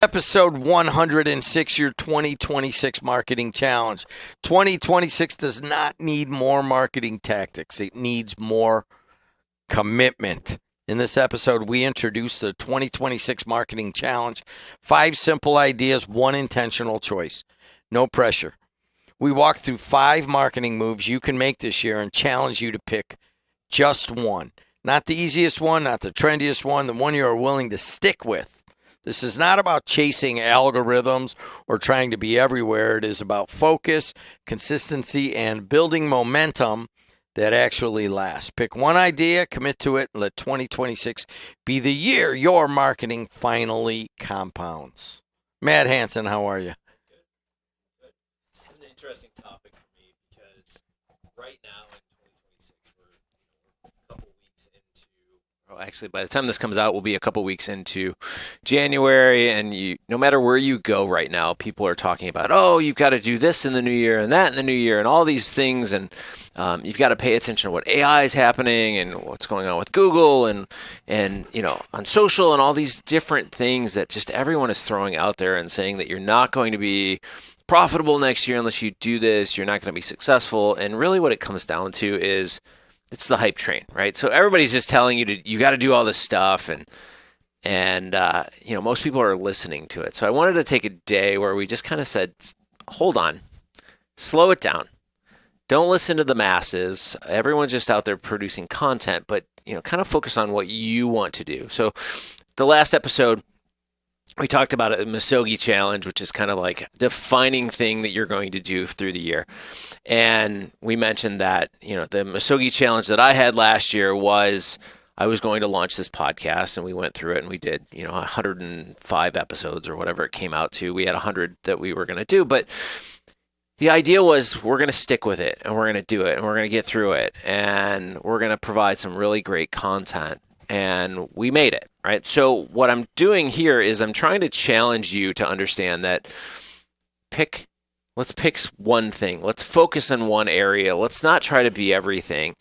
Episode 106, your 2026 marketing challenge. 2026 does not need more marketing tactics. It needs more commitment. In this episode, we introduce the 2026 marketing challenge. 5 simple ideas, 1 intentional choice. No pressure. We walk through 5 marketing moves you can make this year and challenge you to pick just one. Not the easiest one, not the trendiest one, the one you are willing to stick with. This is not about chasing algorithms or trying to be everywhere. It is about focus, consistency, and building momentum that actually lasts. Pick one idea, commit to it, and let 2026 be the year your marketing finally compounds. Matt Hansen, how are you? Good. This is an interesting topic for me because right now in 2026, we're a couple weeks into. Well, actually, by the time this comes out, we'll be a couple weeks into January, and no matter where you go right now, people are talking about, oh, you've got to do this in the new year and that in the new year and all these things, and you've got to pay attention to what AI is happening and what's going on with Google and on social and all these different things that just everyone is throwing out there and saying that you're not going to be profitable next year unless you do this, you're not going to be successful. And really what it comes down to is it's the hype train, right? So everybody's just telling you got to do all this stuff, and most people are listening to it. So I wanted to take a day where we just kind of said, hold on, slow it down. Don't listen to the masses. Everyone's just out there producing content, but kind of focus on what you want to do. So the last episode, we talked about a Misogi challenge, which is kind of like defining thing that you're going to do through the year. And we mentioned that, the Misogi challenge that I had last year was I was going to launch this podcast, and we went through it and we did, 105 episodes or whatever it came out to. We had 100 that we were going to do, but the idea was we're going to stick with it and we're going to do it and we're going to get through it and we're going to provide some really great content. And we made it, right? So what I'm doing here is I'm trying to challenge you to understand that let's pick one thing. Let's focus on one area. Let's not try to be everything.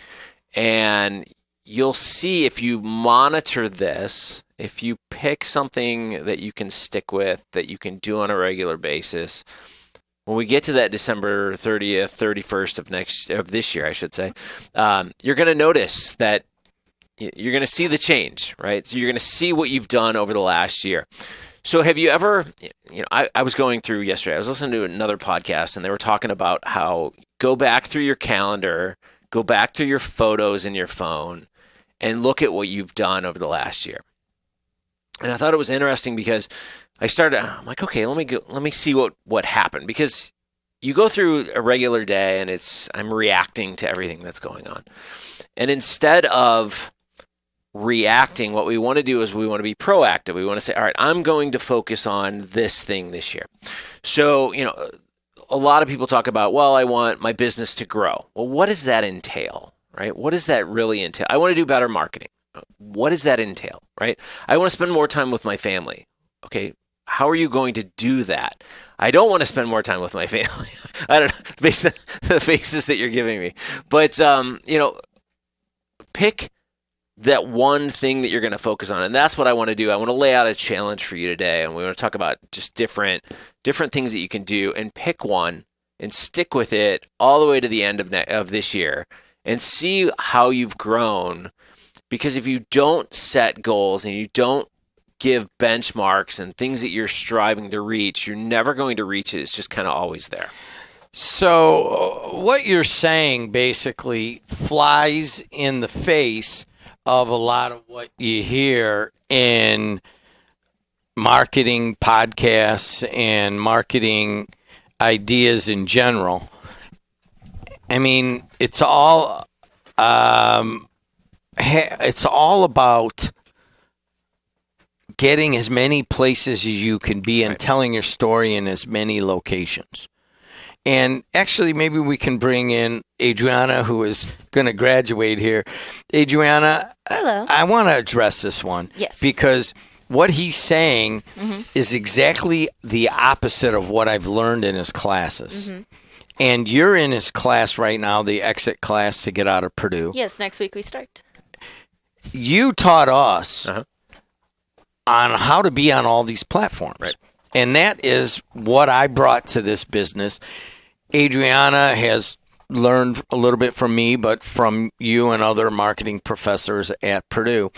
And you'll see if you monitor this, if you pick something that you can stick with, that you can do on a regular basis, when we get to that December 30th, 31st of this year, I should say, you're going to notice that you're going to see the change, right? So you're going to see what you've done over the last year. So have you ever, I was going through yesterday, I was listening to another podcast, and they were talking about how go back through your calendar, go back through your photos in your phone, and look at what you've done over the last year. And I thought it was interesting because I'm like, okay, let me see what happened, because you go through a regular day and I'm reacting to everything that's going on. And instead of reacting, what we want to do is we want to be proactive. We want to say, all right, I'm going to focus on this thing this year. So, a lot of people talk about, well, I want my business to grow. Well, what does that entail, right? What does that really entail? I want to do better marketing. What does that entail, right? I want to spend more time with my family. Okay, how are you going to do that? I don't want to spend more time with my family. I don't know, based on the faces that you're giving me. But, pick that one thing that you're going to focus on. And that's what I want to do. I want to lay out a challenge for you today. And we want to talk about just different things that you can do, and pick one and stick with it all the way to the end of this year and see how you've grown. Because if you don't set goals and you don't give benchmarks and things that you're striving to reach, you're never going to reach it. It's just kind of always there. So what you're saying basically flies in the face of a lot of what you hear in marketing podcasts and marketing ideas in general. I mean, it's all about getting as many places as you can be and telling your story in as many locations. And actually, maybe we can bring in Adriana, who is going to graduate here. Adriana, hello. I want to address this one. Yes. Because what he's saying is exactly the opposite of what I've learned in his classes. Mm-hmm. And you're in his class right now, the exit class to get out of Purdue. Yes, next week we start. You taught us on how to be on all these platforms. Right. And that is what I brought to this business. Adriana has learned a little bit from me, but from you and other marketing professors at Purdue.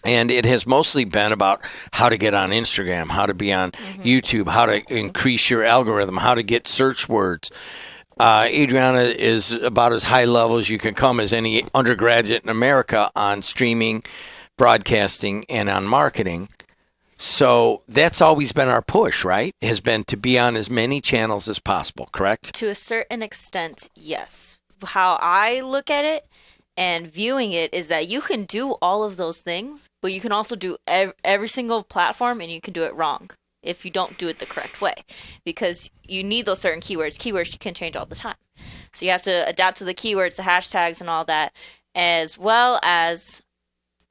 And it has mostly been about how to get on Instagram, how to be on YouTube, how to increase your algorithm, how to get search words. Adriana is about as high level as you can come as any undergraduate in America on streaming, broadcasting, and on marketing. So that's always been our push, right? Has been to be on as many channels as possible, correct? To a certain extent, yes. How I look at it and viewing it is that you can do all of those things, but you can also do every single platform and you can do it wrong if you don't do it the correct way, because you need those certain keywords. Keywords can change all the time. So you have to adapt to the keywords, the hashtags and all that, as well as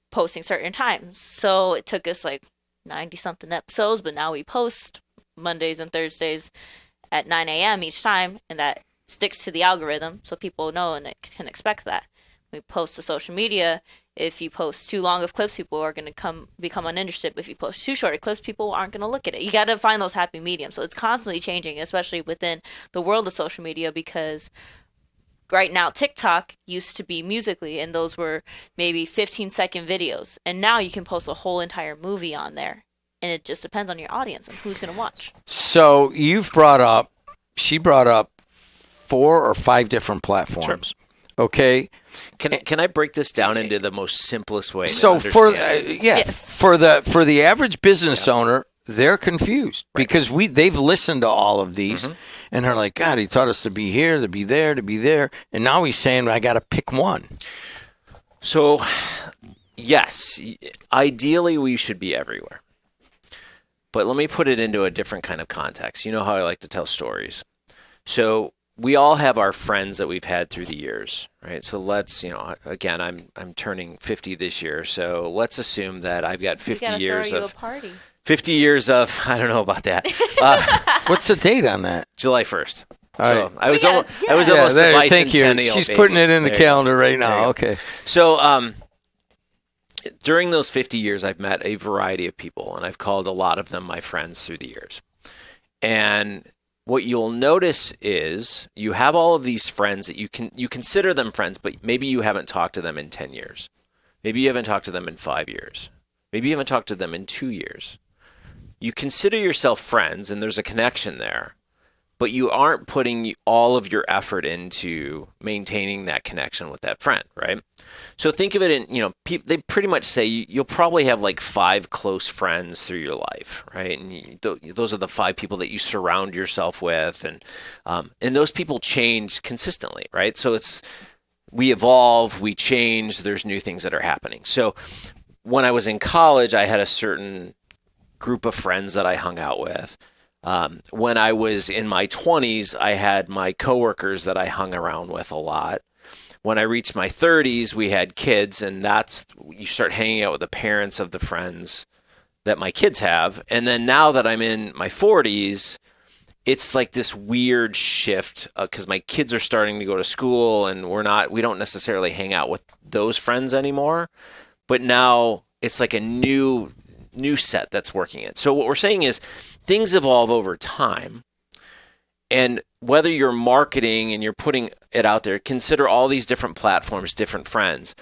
posting certain times. So it took us like 90 something episodes, but now we post Mondays and Thursdays at 9 a.m. each time, and that sticks to the algorithm so people know and they can expect that. We post to social media. If you post too long of clips, people are going to become uninterested. But if you post too short of clips, people aren't going to look at it. You got to find those happy mediums. So it's constantly changing, especially within the world of social media, because right now TikTok used to be Musically, and those were maybe 15-second videos. And now you can post a whole entire movie on there. And it just depends on your audience and who's going to watch. So she brought up 4 or 5 different platforms. Sure. Okay. Can I break this down into the most simplest way? So for the average business owner, they're confused because they've listened to all of these and they're like, God, he taught us to be here, to be there, to be there, and now he's saying I got to pick one. So, yes, ideally we should be everywhere. But let me put it into a different kind of context. You know how I like to tell stories. So we all have our friends that we've had through the years, right? So let's, again, I'm turning 50 this year, so let's assume that I've got 50 years of 50 years of, I don't know about that. What's the date on that? July 1st. All so right. I was almost the bicentennial. Thank you. She's putting it in the calendar right now. Okay. So during those 50 years, I've met a variety of people, and I've called a lot of them my friends through the years. And what you'll notice is you have all of these friends that you consider them friends, but maybe you haven't talked to them in 10 years. Maybe you haven't talked to them in 5 years. Maybe you haven't talked to them in 2 years. You consider yourself friends, and there's a connection there, but you aren't putting all of your effort into maintaining that connection with that friend, right? So think of it in, they pretty much say you'll probably have like 5 close friends through your life, right? And those are the 5 people that you surround yourself with, and those people change consistently, right? So we evolve, we change, there's new things that are happening. So when I was in college, I had a certain group of friends that I hung out with. When I was in my 20s, I had my coworkers that I hung around with a lot. When I reached my 30s, we had kids, and you start hanging out with the parents of the friends that my kids have. And then now that I'm in my 40s, it's like this weird shift because my kids are starting to go to school, and we don't necessarily hang out with those friends anymore. But now it's like a new set that's working it. So what we're saying is things evolve over time. And whether you're marketing and you're putting it out there, consider all these different platforms, different friends.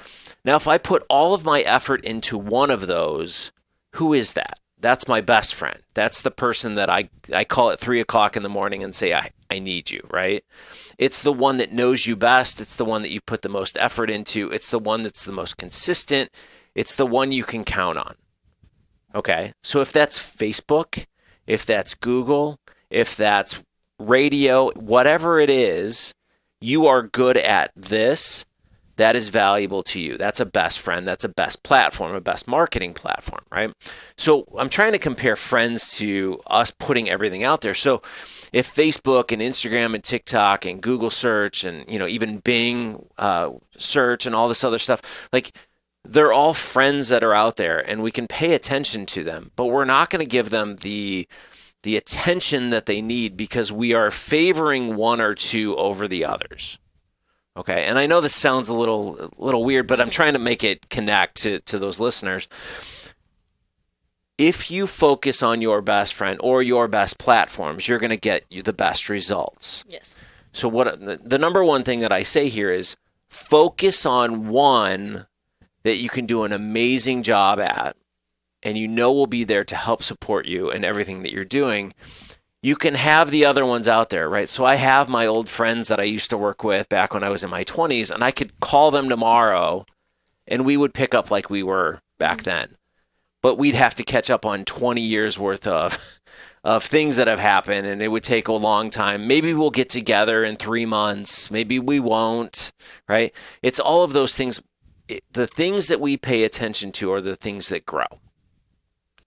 Now, if I put all of my effort into one of those, who is that? That's my best friend. That's the person that I call at 3 o'clock in the morning and say, I need you, right? It's the one that knows you best. It's the one that you put the most effort into. It's the one that's the most consistent. It's the one you can count on. Okay, so if that's Facebook, if that's Google, if that's radio, whatever it is, you are good at this, that is valuable to you. That's a best friend. That's a best platform, a best marketing platform, right? So I'm trying to compare friends to us putting everything out there. So if Facebook and Instagram and TikTok and Google search and even Bing search and all this other stuff, like they're all friends that are out there, and we can pay attention to them, but we're not going to give them the attention that they need because we are favoring one or two over the others. Okay, and I know this sounds a little weird, but I'm trying to make it connect to those listeners. if you focus on your best friend or your best platforms, you're going to get the best results. Yes. So the number one thing that I say here is focus on one that you can do an amazing job at, and will be there to help support you in everything that you're doing. You can have the other ones out there, right? So I have my old friends that I used to work with back when I was in my 20s, and I could call them tomorrow, and we would pick up like we were back then. But we'd have to catch up on 20 years worth of things that have happened, and it would take a long time. Maybe we'll get together in 3 months. Maybe we won't, right? It's all of those things. The things that we pay attention to are the things that grow.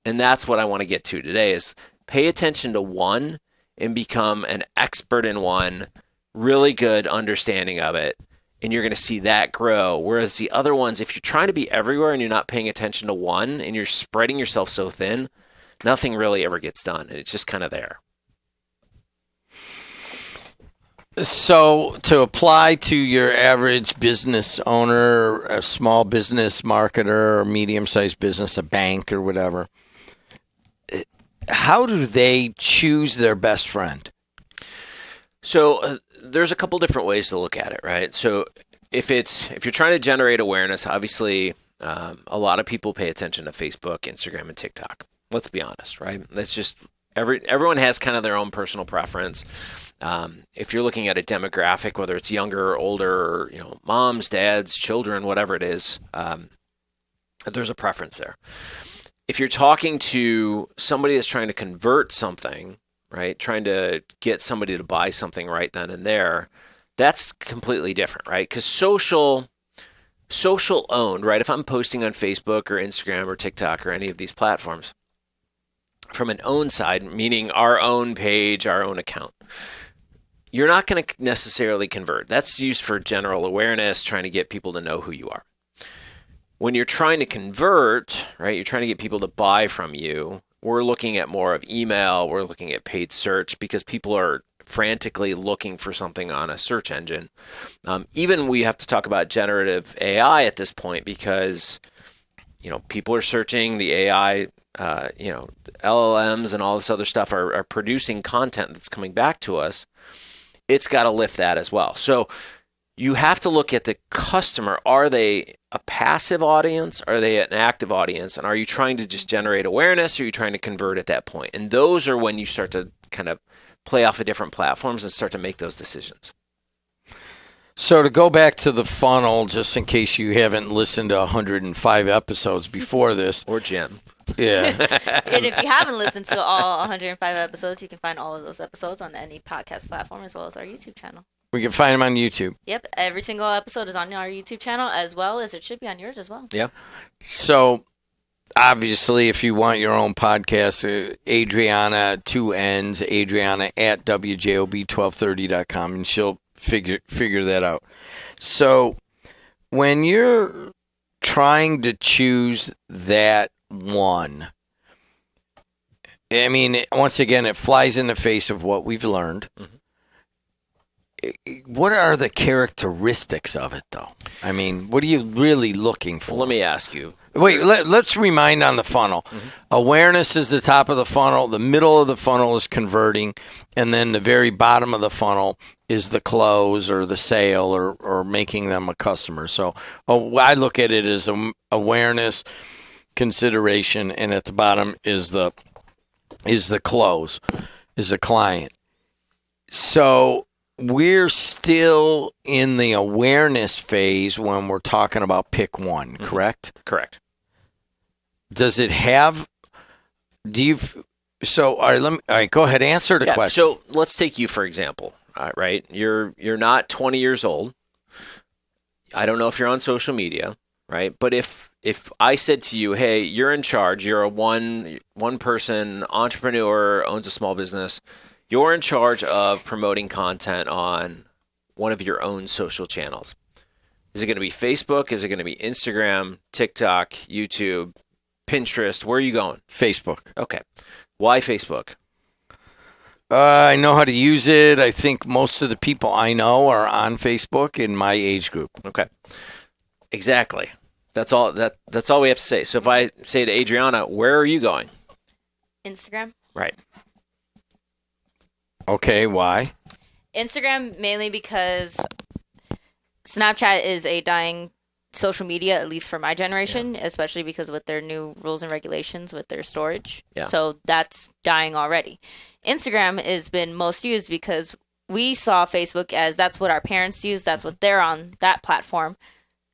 And that's what I want to get to today is pay attention to one and become an expert in one, really good understanding of it, and you're going to see that grow. Whereas the other ones, if you're trying to be everywhere and you're not paying attention to one and you're spreading yourself so thin, nothing really ever gets done. And it's just kind of there. So to apply to your average business owner, a small business marketer, or medium-sized business, a bank or whatever, how do they choose their best friend? So there's a couple different ways to look at it, right? So if you're trying to generate awareness, obviously a lot of people pay attention to Facebook, Instagram, and TikTok. Let's be honest, right? That's just everyone has kind of their own personal preference. If you're looking at a demographic, whether it's younger or older, or, moms, dads, children, whatever it is, there's a preference there. If you're talking to somebody that's trying to convert something, right, trying to get somebody to buy something right then and there, that's completely different, right? Because social owned, right? If I'm posting on Facebook or Instagram or TikTok or any of these platforms, from an own side, meaning our own page, our own account, you're not going to necessarily convert. That's used for general awareness, trying to get people to know who you are. When you're trying to convert, right, you're trying to get people to buy from you, we're looking at more of email, we're looking at paid search because people are frantically looking for something on a search engine. Even we have to talk about generative AI at this point because, people are searching the AI, LLMs and all this other stuff are producing content that's coming back to us. It's got to lift that as well. So you have to look at the customer. Are they a passive audience? Are they an active audience? And are you trying to just generate awareness or are you trying to convert at that point? And those are when you start to kind of play off of different platforms and start to make those decisions. So to go back to the funnel, just in case you haven't listened to 105 episodes before this. Or Jim. Yeah. And if you haven't listened to all 105 episodes, you can find all of those episodes on any podcast platform as well as our YouTube channel. We can find them on YouTube. Yep. Every single episode is on our YouTube channel as well as it should be on yours as well. Yeah. So obviously, if you want your own podcast, Adriana, 2 N's, Adriana at WJOB1230.com, and she'll figure that out. So when you're trying to choose that one, I mean, once again, it flies in the face of what we've learned. Mm-hmm. What are the characteristics of it, though? I mean, what are you really looking for? Well, let me ask you. Wait, let's rewind on the funnel. Mm-hmm. Awareness is the top of the funnel. The middle of the funnel is converting. And then the very bottom of the funnel is the close or the sale or making them a customer. So I look at it as awareness, consideration, and at the bottom is the close, is the client. So we're still in the awareness phase when we're talking about pick one, correct? Correct. Does it have, so all right, go ahead, answer the question. So let's take you, for example, right? You're not 20 years old. I don't know if you're on social media, right? But if I said to you, hey, you're in charge, you're a one person entrepreneur, owns a small business, you're in charge of promoting content on one of your own social channels. Is it going to be Facebook? Is it going to be Instagram, TikTok, YouTube, Pinterest? Where are you going? Facebook. Okay. Why Facebook? I know how to use it. I think most of the people I know are on Facebook in my age group. Okay. Exactly. That's all we have to say. So if I say to Adriana, where are you going? Instagram. Right. Okay, why? Instagram mainly because Snapchat is a dying social media, at least for my generation, especially because with their new rules and regulations with their storage. Yeah. So that's dying already. Instagram has been most used because we saw Facebook as that's what our parents use, that's what they're on that platform.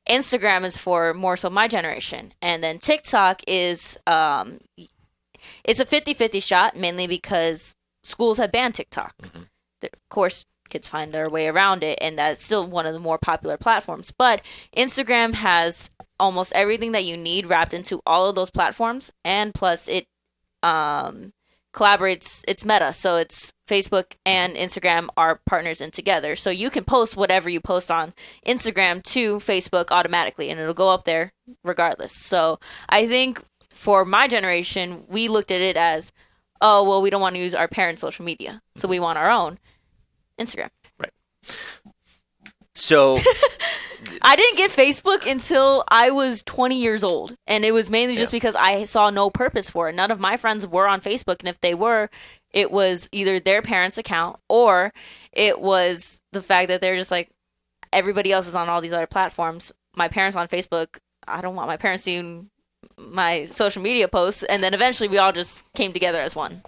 Instagram is for more so my generation. And then TikTok is it's a 50-50 shot, mainly because schools have banned TikTok. Of course, kids find their way around it, and that's still one of the more popular platforms. But Instagram has almost everything that you need wrapped into all of those platforms, and plus it collaborates. It's Meta, so it's Facebook and Instagram are partners in together. So you can post whatever you post on Instagram to Facebook automatically, and it'll go up there regardless. So I think for my generation, we looked at it as, oh, well, we don't want to use our parents' social media, so we want our own. Instagram. Right. So I didn't get Facebook until I was 20 years old. And it was mainly just because I saw no purpose for it. None of my friends were on Facebook. And if they were, it was either their parents' account or it was the fact that they're just like, everybody else is on all these other platforms. My parents on Facebook. I don't want my parents seeing my social media posts. And then eventually we all just came together as one.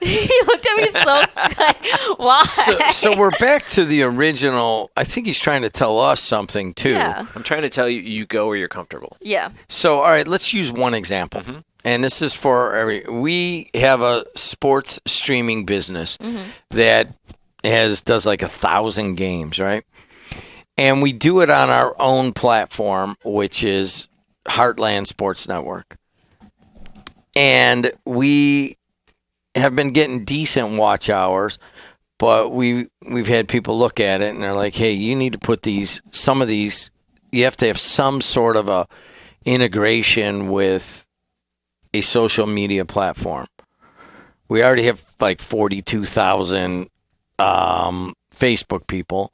He looked at me so like, why? So we're back to the original. I think he's trying to tell us something too. Yeah. I'm trying to tell you, you go where you're comfortable. Yeah. So, all right, let's use one example. And this is for we have a sports streaming business that does like 1,000 games, right? And we do it on our own platform, which is Heartland Sports Network. And we have been getting decent watch hours, but we've had people look at it and they're like, hey, you need to put some of these, you have to have some sort of a integration with a social media platform. We already have like 42,000 Facebook people,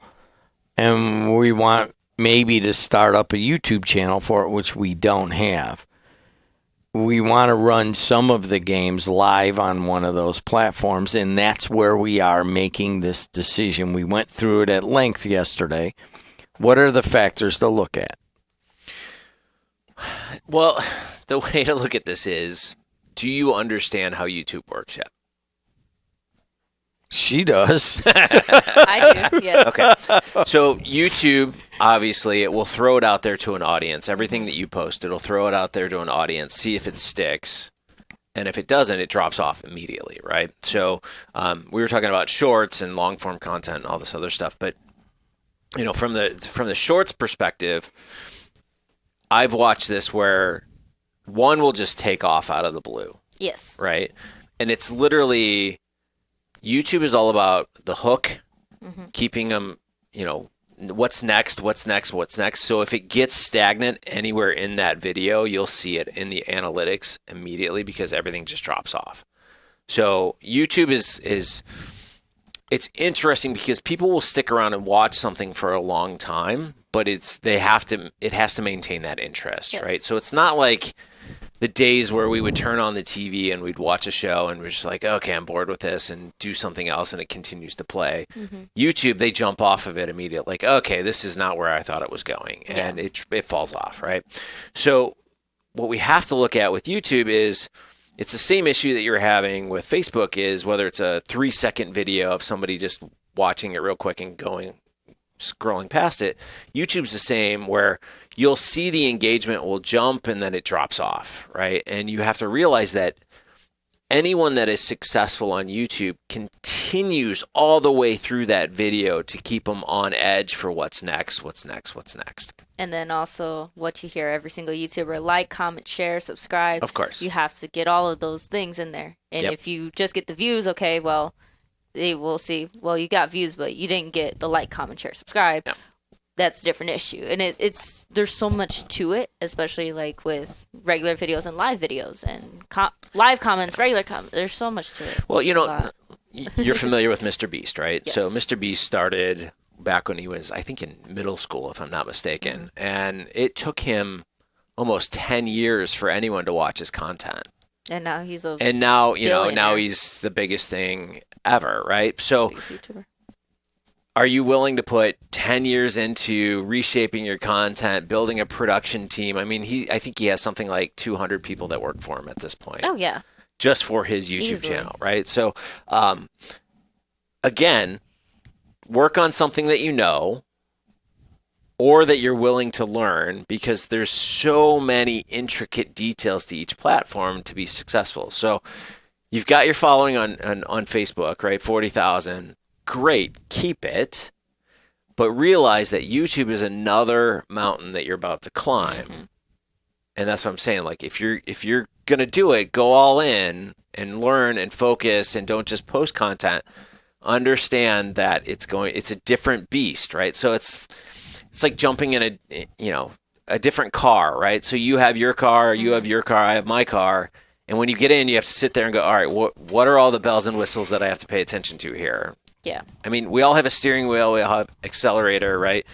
and we want maybe to start up a YouTube channel for it, which we don't have. We want to run some of the games live on one of those platforms, and that's where we are making this decision. We went through it at length yesterday. What are the factors to look at? Well, the way to look at this is, do you understand how YouTube works yet? She does. I do, yes. Okay. So YouTube, obviously, it will throw it out there to an audience. Everything that you post, it'll throw it out there to an audience, see if it sticks. And if it doesn't, it drops off immediately, right? So we were talking about shorts and long-form content and all this other stuff. But, you know, from the shorts perspective, I've watched this where one will just take off out of the blue. Yes. Right? And it's literally... YouTube is all about the hook, keeping them, you know, what's next. So if it gets stagnant anywhere in that video, you'll see it in the analytics immediately because everything just drops off. So YouTube is it's interesting because people will stick around and watch something for a long time, but it has to maintain that interest, right? So it's not like the days where we would turn on the TV and we'd watch a show and we're just like, okay, I'm bored with this, and do something else, and it continues to play. YouTube, they jump off of it immediately. Like, okay, this is not where I thought it was going. And it falls off, right? So what we have to look at with YouTube is it's the same issue that you're having with Facebook, is whether it's a 3-second video of somebody just watching it real quick and scrolling past it. YouTube's the same, where you'll see the engagement will jump and then it drops off, right? And you have to realize that anyone that is successful on YouTube continues all the way through that video to keep them on edge for what's next. And then also what you hear every single YouTuber: like, comment, share, subscribe. Of course. You have to get all of those things in there. And if you just get the views, okay, well, they will see, well, you got views, but you didn't get the like, comment, share, subscribe. Yeah. That's a different issue. And it's there's so much to it, especially like with regular videos and live videos and live comments, regular comments. There's so much to it. Well, you know, you're familiar with Mr. Beast, right? Yes. So Mr. Beast started back when he was, I think, in middle school, if I'm not mistaken. And it took him almost 10 years for anyone to watch his content. And now he's a And now, now billionaire. he's the biggest thing ever, right? So biggest YouTuber. are you willing to put 10 years into reshaping your content, building a production team? I mean, I think he has something like 200 people that work for him at this point. Oh, yeah. Just for his YouTube Easily. channel, right? So, again, work on something that you know or that you're willing to learn, because there's so many intricate details to each platform to be successful. So you've got your following on Facebook, right? 40,000. Great. Keep it. But realize that YouTube is another mountain that you're about to climb. Mm-hmm. And that's what I'm saying. Like, if you're going to do it, go all in and learn and focus, and don't just post content. Understand that it's a different beast, right? So it's like jumping in a different car, right? So you have your car, you have your car, I have my car. And when you get in, you have to sit there and go, all right, what are all the bells and whistles that I have to pay attention to here? Yeah. I mean, we all have a steering wheel, we all have accelerator, right?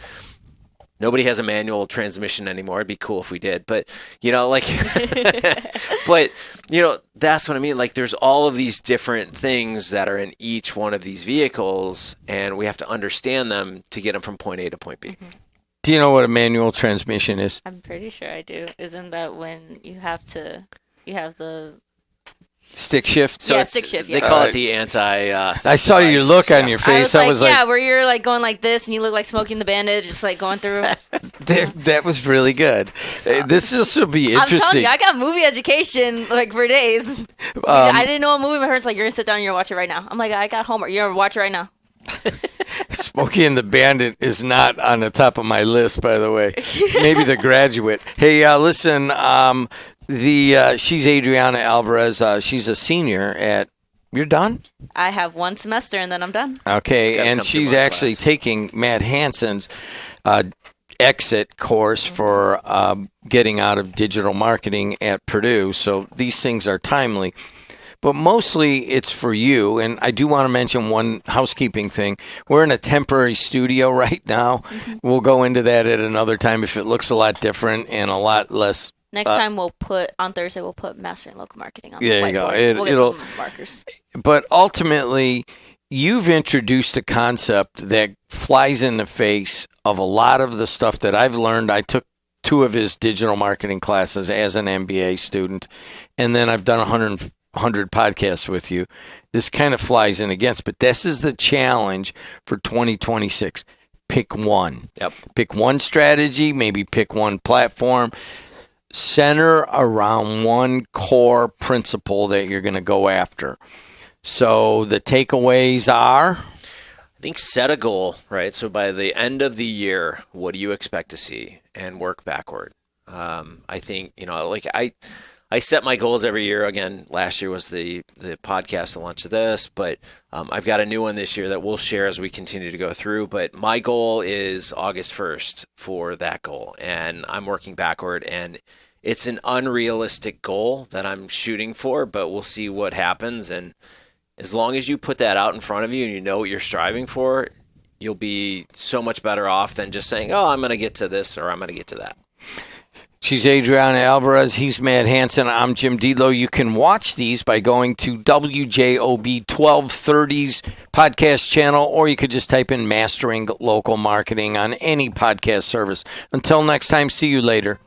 Nobody has a manual transmission anymore. It'd be cool if we did, but but that's what I mean. Like, there's all of these different things that are in each one of these vehicles, and we have to understand them to get them from point A to point B. Mm-hmm. Do you know what a manual transmission is? I'm pretty sure I do. Isn't that when you have the Stick shift? Yeah, stick shift, They yeah. call it the anti. I saw your look on your face. I was like, where you're like going like this, and you look like Smokey and the Bandit, just like going through. that was really good. This will be I'm telling interesting. you, I got movie education like for days. I didn't know a movie, but her it's like, you're gonna sit down and you're gonna watch it right now. I'm like, I got homework. You're gonna watch it right now. Smokey and the Bandit is not on the top of my list, by the way. Maybe The Graduate. Hey, listen, she's Adriana Alvarez. She's a senior at. You're done? I have one semester and then I'm done. Okay, gotta and come to she's my actually class. taking Matt Hansen's exit course for getting out of digital marketing at Purdue. So these things are timely. But mostly it's for you. And I do want to mention one housekeeping thing. We're in a temporary studio right now. Mm-hmm. We'll go into that at another time if it looks a lot different and a lot less. Next time on Thursday we'll put mastering local marketing on the There you go. whiteboard. We'll get It'll- some markers. But ultimately, you've introduced a concept that flies in the face of a lot of the stuff that I've learned. I took 2 of his digital marketing classes as an MBA student, and then I've done 100 podcasts with you. This kind of flies in against, but this is the challenge for 2026. Pick one. Yep. Pick one strategy, maybe pick one platform. Center around one core principle that you're going to go after. So the takeaways are? I think set a goal, right? So by the end of the year, what do you expect to see, and work backward. I think, I set my goals every year. Again, last year was the podcast, the launch of this, but I've got a new one this year that we'll share as we continue to go through. But my goal is August 1st for that goal, and I'm working backward, and it's an unrealistic goal that I'm shooting for, but we'll see what happens. And as long as you put that out in front of you and you know what you're striving for, you'll be so much better off than just saying, oh, I'm going to get to this or I'm going to get to that. She's Adriana Alvarez. He's Matt Hansen. I'm Jim Deedlow. You can watch these by going to WJOB 1230's podcast channel, or you could just type in Mastering Local Marketing on any podcast service. Until next time, see you later.